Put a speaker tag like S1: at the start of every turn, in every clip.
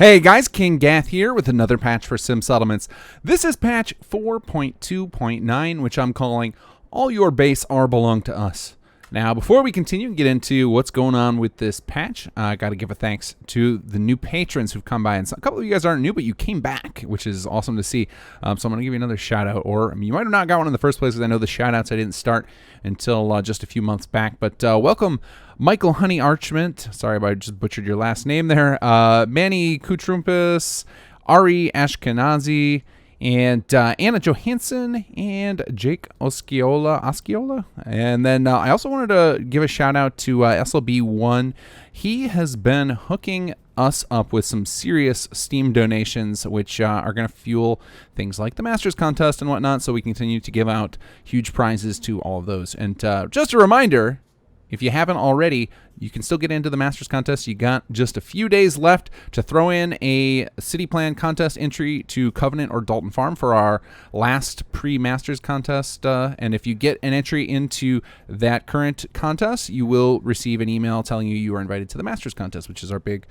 S1: Hey guys, kinggath here with another patch for Sim Settlements. This is patch 4.2.9, which I'm calling All Your Base Are Belong to Us. Now, before we continue and get into what's going on with this patch, I got to give a thanks to the new patrons who've come by. And a couple of you guys aren't new, but you came back, which is awesome to see. So I'm going to give you another shout out. Or you might have not got one in the first place because I know the shout outs I didn't start until just a few months back. But welcome, Michael Honey Archment. Sorry if I just butchered your last name there. Manny Kutrumpus, Ari Ashkenazi, and Anna Johansson and Jake Oskiola. And then I also wanted to give a shout out to SLB1. He has been hooking us up with some serious Steam donations, which are going to fuel things like the Masters contest and whatnot, so we continue to give out huge prizes to all of those. And just a reminder, if you haven't already, you can still get into the Masters contest. You got just a few days left to throw in a city plan contest entry to Covenant or Dalton Farm for our last pre-Masters contest. And if you get an entry into that current contest, you will receive an email telling you are invited to the Masters contest, which is our big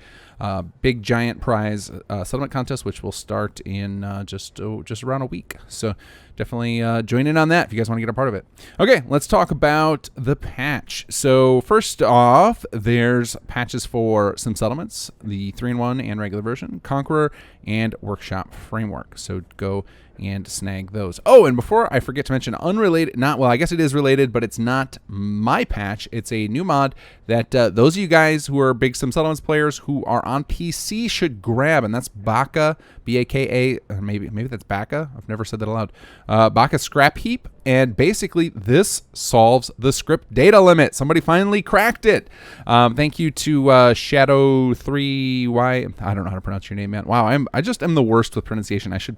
S1: giant prize settlement contest, which will start in just around a week. So definitely join in on that if you guys want to get a part of it. Okay, let's talk about the patch. So first off, there's patches for Sim Settlements, the 3-in-1 and regular version, Conqueror, and Workshop Framework. So go and snag those. Oh, and before I forget to mention, unrelated, I guess it is related, but it's not my patch. It's a new mod that those of you guys who are big Sim Settlements players who are on PC should grab, and that's Baka, B-A-K-A, maybe that's Baka. I've never said that aloud. Baka Scrap Heap, and basically this solves the script data limit. Somebody finally cracked it. Thank you to Shadow3Y. I don't know how to pronounce your name, man. Wow, I just am the worst with pronunciation. I should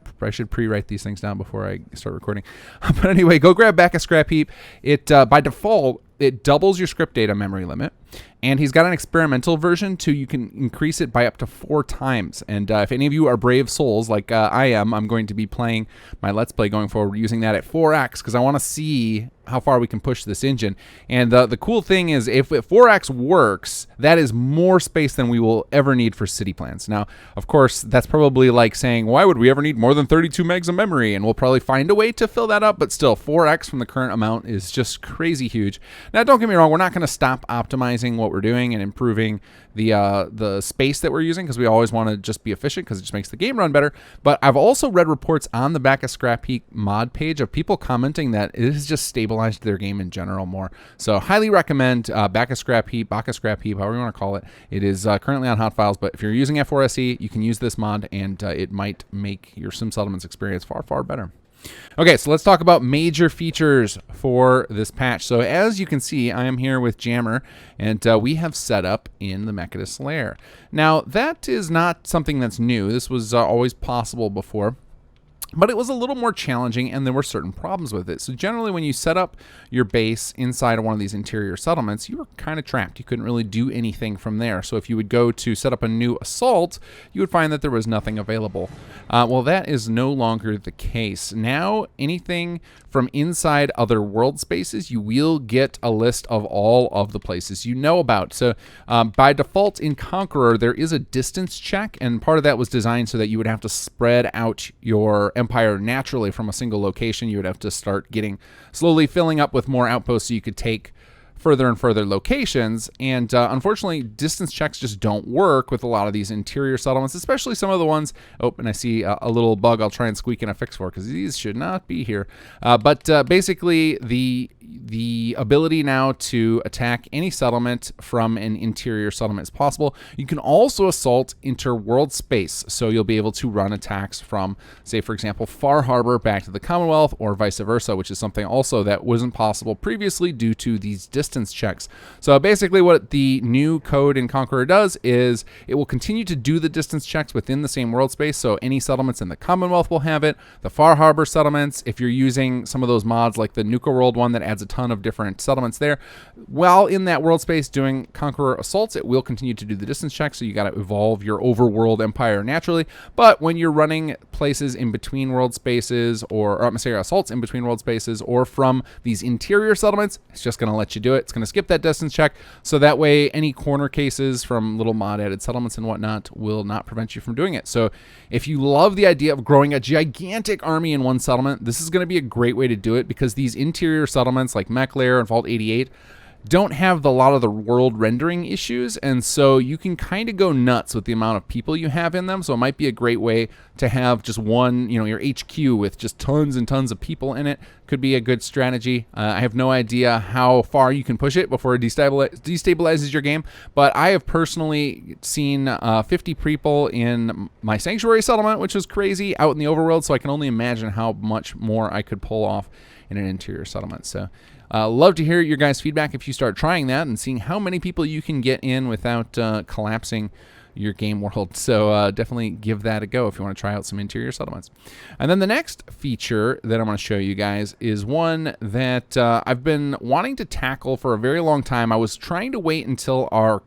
S1: pre-write these things down before I start recording. But anyway, go grab Baka Scrap Heap. It by default, it doubles your script data memory limit. And he's got an experimental version too. You can increase it by up to 4 times. And if any of you are brave souls like I am, I'm going to be playing my Let's Play going forward using that at 4x because I want to see how far we can push this engine. And the cool thing is if 4x works, that is more space than we will ever need for city plans. Now, of course, that's probably like saying, why would we ever need more than 32 megs of memory? And we'll probably find a way to fill that up. But still, 4x from the current amount is just crazy huge. Now, don't get me wrong. We're not going to stop optimizing what we're doing and improving the space that we're using because we always want to just be efficient because it just makes the game run better. But I've also read reports on the Baka Scrap Heap mod page of people commenting that it has just stabilized their game in general more. So highly recommend Baka Scrap Heap, however you want to call it. It is currently on Hot Files, but if you're using F4SE, you can use this mod and it might make your Sim Settlements experience far, far better. Okay, so let's talk about major features for this patch. So as you can see, I am here with Jammer, and we have set up in the Mechadus lair. Now, that is not something that's new. This was always possible before. But it was a little more challenging, and there were certain problems with it. So generally, when you set up your base inside of one of these interior settlements, you were kind of trapped. You couldn't really do anything from there. So if you would go to set up a new assault, you would find that there was nothing available. Well, that is no longer the case. Now, anything from inside other world spaces, you will get a list of all of the places you know about. So by default in Conqueror, there is a distance check, and part of that was designed so that you would have to spread out your empire naturally from a single location. You would have to start slowly filling up with more outposts so you could take further and further locations. And unfortunately, distance checks just don't work with a lot of these interior settlements, especially some of the ones. Oh, and I see a little bug I'll try and squeak in a fix for because these should not be here. But basically, the ability now to attack any settlement from an interior settlement is possible. You can also assault inter-world space, so you'll be able to run attacks from, say, for example, Far Harbor back to the Commonwealth or vice versa, which is something also that wasn't possible previously due to these distance checks. So basically what the new code in Conqueror does is it will continue to do the distance checks within the same world space, so any settlements in the Commonwealth will have it. The Far Harbor settlements, if you're using some of those mods like the Nukaworld one that adds a ton of different settlements there, while in that world space doing Conqueror assaults, it will continue to do the distance check, so you got to evolve your overworld empire naturally. But when you're running places in between world spaces or I'm sorry, assaults in between world spaces or from these interior settlements, it's just going to let you do it. It's going to skip that distance check, so that way any corner cases from little mod added settlements and whatnot will not prevent you from doing it. So if you love the idea of growing a gigantic army in one settlement, this is going to be a great way to do it, because these interior settlements like Mech Lair and Vault 88 don't have a lot of the world rendering issues, and so you can kind of go nuts with the amount of people you have in them. So it might be a great way to have just one, your HQ with just tons and tons of people in it. Could be a good strategy. I have no idea how far you can push it before it destabilizes your game, but I have personally seen 50 people in my Sanctuary settlement, which is crazy, out in the overworld, so I can only imagine how much more I could pull off in an interior settlement. So love to hear your guys' feedback if you start trying that and seeing how many people you can get in without collapsing your game world. So definitely give that a go if you want to try out some interior settlements. And then the next feature that I'm going to show you guys is one that I've been wanting to tackle for a very long time. I was trying to wait until our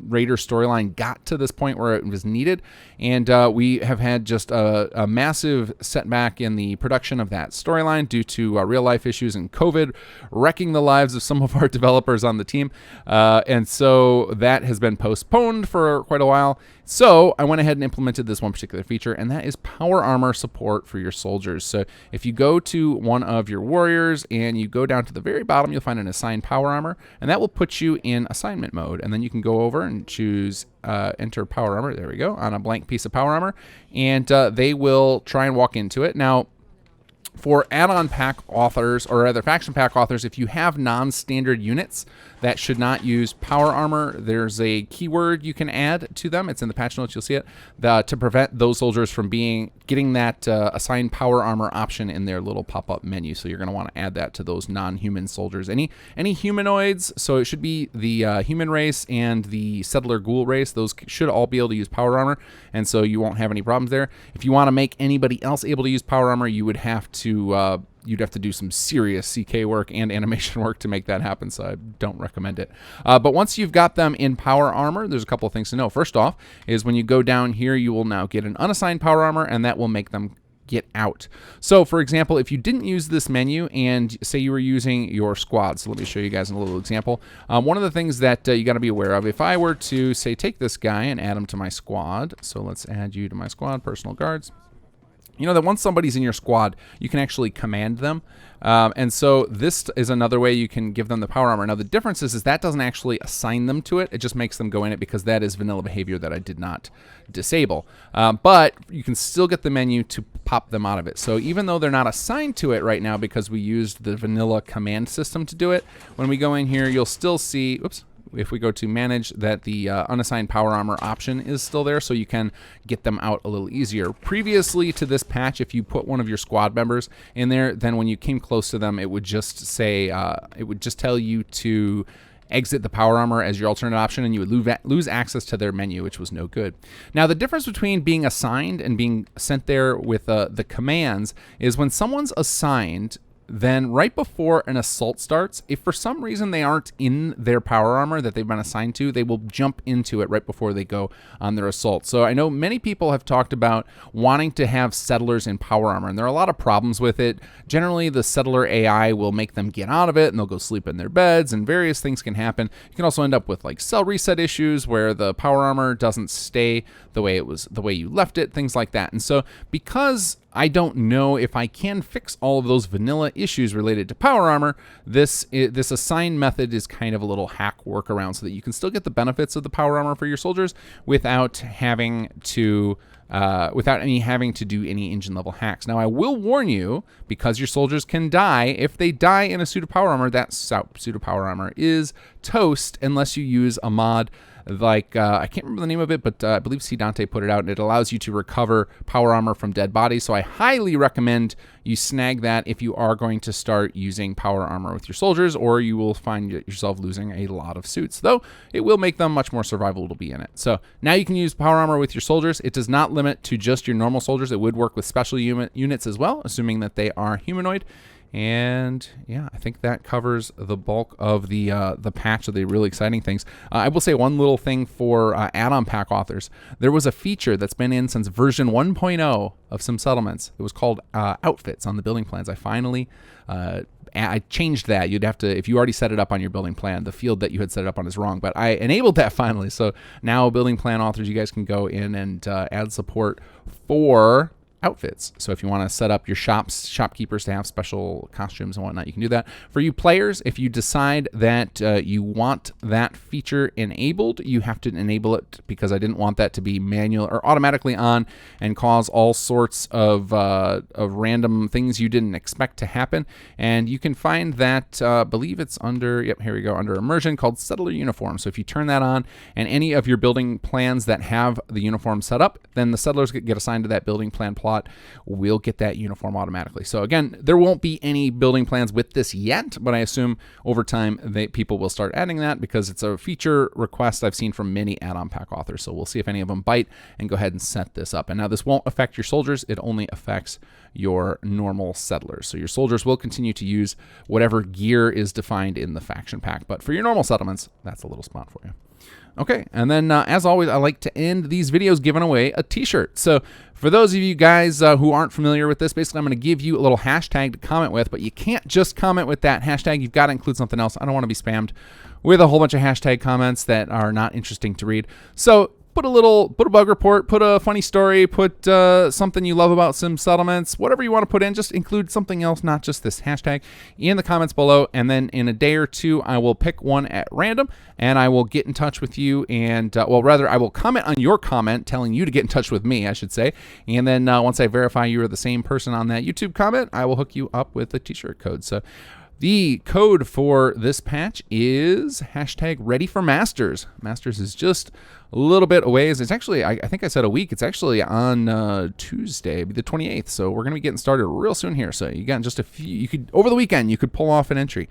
S1: Raider storyline got to this point where it was needed, and we have had just a massive setback in the production of that storyline due to real life issues and COVID wrecking the lives of some of our developers on the team, and so that has been postponed for quite a while. So I went ahead and implemented this one particular feature, and that is power armor support for your soldiers. So if you go to one of your warriors and you go down to the very bottom, you'll find an assigned power armor, and that will put you in assignment mode. And then you can go over and choose enter power armor. There we go, on a blank piece of power armor, and they will try and walk into it. Now, for add-on pack authors, or rather faction pack authors, if you have non-standard units that should not use power armor, there's a keyword you can add to them. It's in the patch notes, you'll see it, to prevent those soldiers from getting that assigned power armor option in their little pop-up menu. So you're going to want to add that to those non-human soldiers. Any humanoids, so it should be the human race and the settler ghoul race, those should all be able to use power armor, and so you won't have any problems there. If you want to make anybody else able to use power armor, you would have to you'd have to do some serious CK work and animation work to make that happen, so I don't recommend it. But once you've got them in power armor, there's a couple of things to know. First off is when you go down here, you will now get an unassigned power armor, and that will make them get out. So for example, if you didn't use this menu and say you were using your squad, so let me show you guys a little example. One of the things that you got to be aware of, if I were to say take this guy and add him to my squad, so let's add you to my squad, personal guards. You know that once somebody's in your squad, you can actually command them. And so this is another way you can give them the power armor. Now the difference is that doesn't actually assign them to it. It just makes them go in it, because that is vanilla behavior that I did not disable. But you can still get the menu to pop them out of it. So even though they're not assigned to it right now because we used the vanilla command system to do it, when we go in here, you'll still see, oops, if we go to manage, that the unassigned power armor option is still there, so you can get them out a little easier. Previously to this patch, if you put one of your squad members in there, then when you came close to them, it would just say, it would just tell you to exit the power armor as your alternate option, and you would lose access to their menu, which was no good. Now the difference between being assigned and being sent there with the commands is when someone's assigned, then right before an assault starts, if for some reason they aren't in their power armor that they've been assigned to, they will jump into it right before they go on their assault. So I know many people have talked about wanting to have settlers in power armor, and there are a lot of problems with it. Generally, the settler AI will make them get out of it, and they'll go sleep in their beds, and various things can happen. You can also end up with like cell reset issues where the power armor doesn't stay the way it was, the way you left it, things like that. And so because I don't know if I can fix all of those vanilla issues related to power armor, this assign method is kind of a little hack workaround so that you can still get the benefits of the power armor for your soldiers without having to having to do any engine level hacks. Now I will warn you, because your soldiers can die, if they die in a suit of power armor, that suit of power armor is toast unless you use a mod like, I can't remember the name of it, but I believe C. Dante put it out, and it allows you to recover power armor from dead bodies. So I highly recommend you snag that if you are going to start using power armor with your soldiers, or you will find yourself losing a lot of suits, though it will make them much more survivable to be in it. So now you can use power armor with your soldiers. It does not limit to just your normal soldiers. It would work with special units as well, assuming that they are humanoid. And yeah, I think that covers the bulk of the patch of the really exciting things. I will say one little thing for add-on pack authors. There was a feature that's been in since version 1.0 of some settlements. It was called outfits on the building plans. I finally I changed that. You'd have to, if you already set it up on your building plan, the field that you had set it up on is wrong, but I enabled that finally. So now building plan authors, you guys can go in and add support for outfits. So if you want to set up your shopkeepers to have special costumes and whatnot, you can do that. For you players, if you decide that you want that feature enabled, you have to enable it, because I didn't want that to be manual or automatically on and cause all sorts of random things you didn't expect to happen. And you can find that, I believe it's under, yep, here we go, under immersion, called settler uniform. So if you turn that on, and any of your building plans that have the uniform set up, then the settlers get assigned to that building plan plot. We'll get that uniform automatically. So again, there won't be any building plans with this yet, but I assume over time people will start adding that, because it's a feature request I've seen from many add-on pack authors. So we'll see if any of them bite and go ahead and set this up. And now this won't affect your soldiers. It only affects your normal settlers. So your soldiers will continue to use whatever gear is defined in the faction pack. But for your normal settlements, that's a little spot for you. Okay, and then as always, I like to end these videos giving away a t-shirt. So for those of you guys who aren't familiar with this, basically I'm going to give you a little hashtag to comment with, but you can't just comment with that hashtag. You've got to include something else. I don't want to be spammed with a whole bunch of hashtag comments that are not interesting to read. So put a bug report, put a funny story, put something you love about Sim Settlements, whatever you want to put in, just include something else, not just this hashtag, in the comments below. And then in a day or two, I will pick one at random, and I will get in touch with you. And, well, rather, I will comment on your comment, telling you to get in touch with me, I should say. And then once I verify you are the same person on that YouTube comment, I will hook you up with a t-shirt code. So the code for this patch is hashtag ready for Masters. Masters is just a little bit away. It's actually, I think I said a week. It's actually on Tuesday, the 28th. So we're going to be getting started real soon here. So you got just a few, you could, over the weekend, you could pull off an entry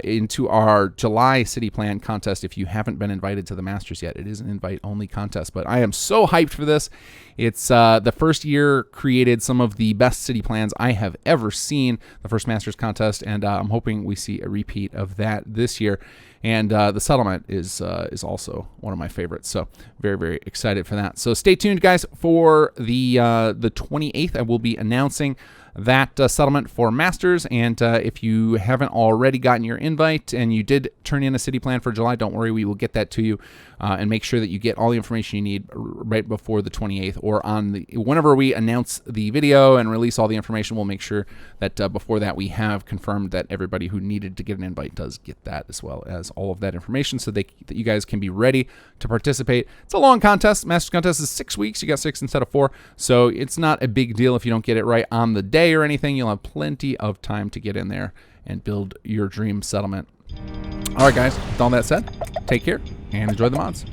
S1: into our July city plan contest if you haven't been invited to the Masters yet. It is an invite-only contest, but I am so hyped for this. It's the first year created some of the best city plans I have ever seen, the first Masters contest, and I'm hoping we see a repeat of that this year. And the settlement is also one of my favorites. So very, very excited for that. So stay tuned, guys, for the 28th. I will be announcing that settlement for Masters. And if you haven't already gotten your invite and you did turn in a city plan for July, don't worry, we will get that to you and make sure that you get all the information you need right before the 28th, or on the whenever we announce the video and release all the information. We'll make sure that before that we have confirmed that everybody who needed to get an invite does get that, as well as all of that information, so that you guys can be ready to participate. It's a long contest. Masters contest is 6 weeks. You got 6 instead of 4, so it's not a big deal if you don't get it right on the day or anything. You'll have plenty of time to get in there and build your dream settlement. All right, guys, with all that said, take care and enjoy the mods.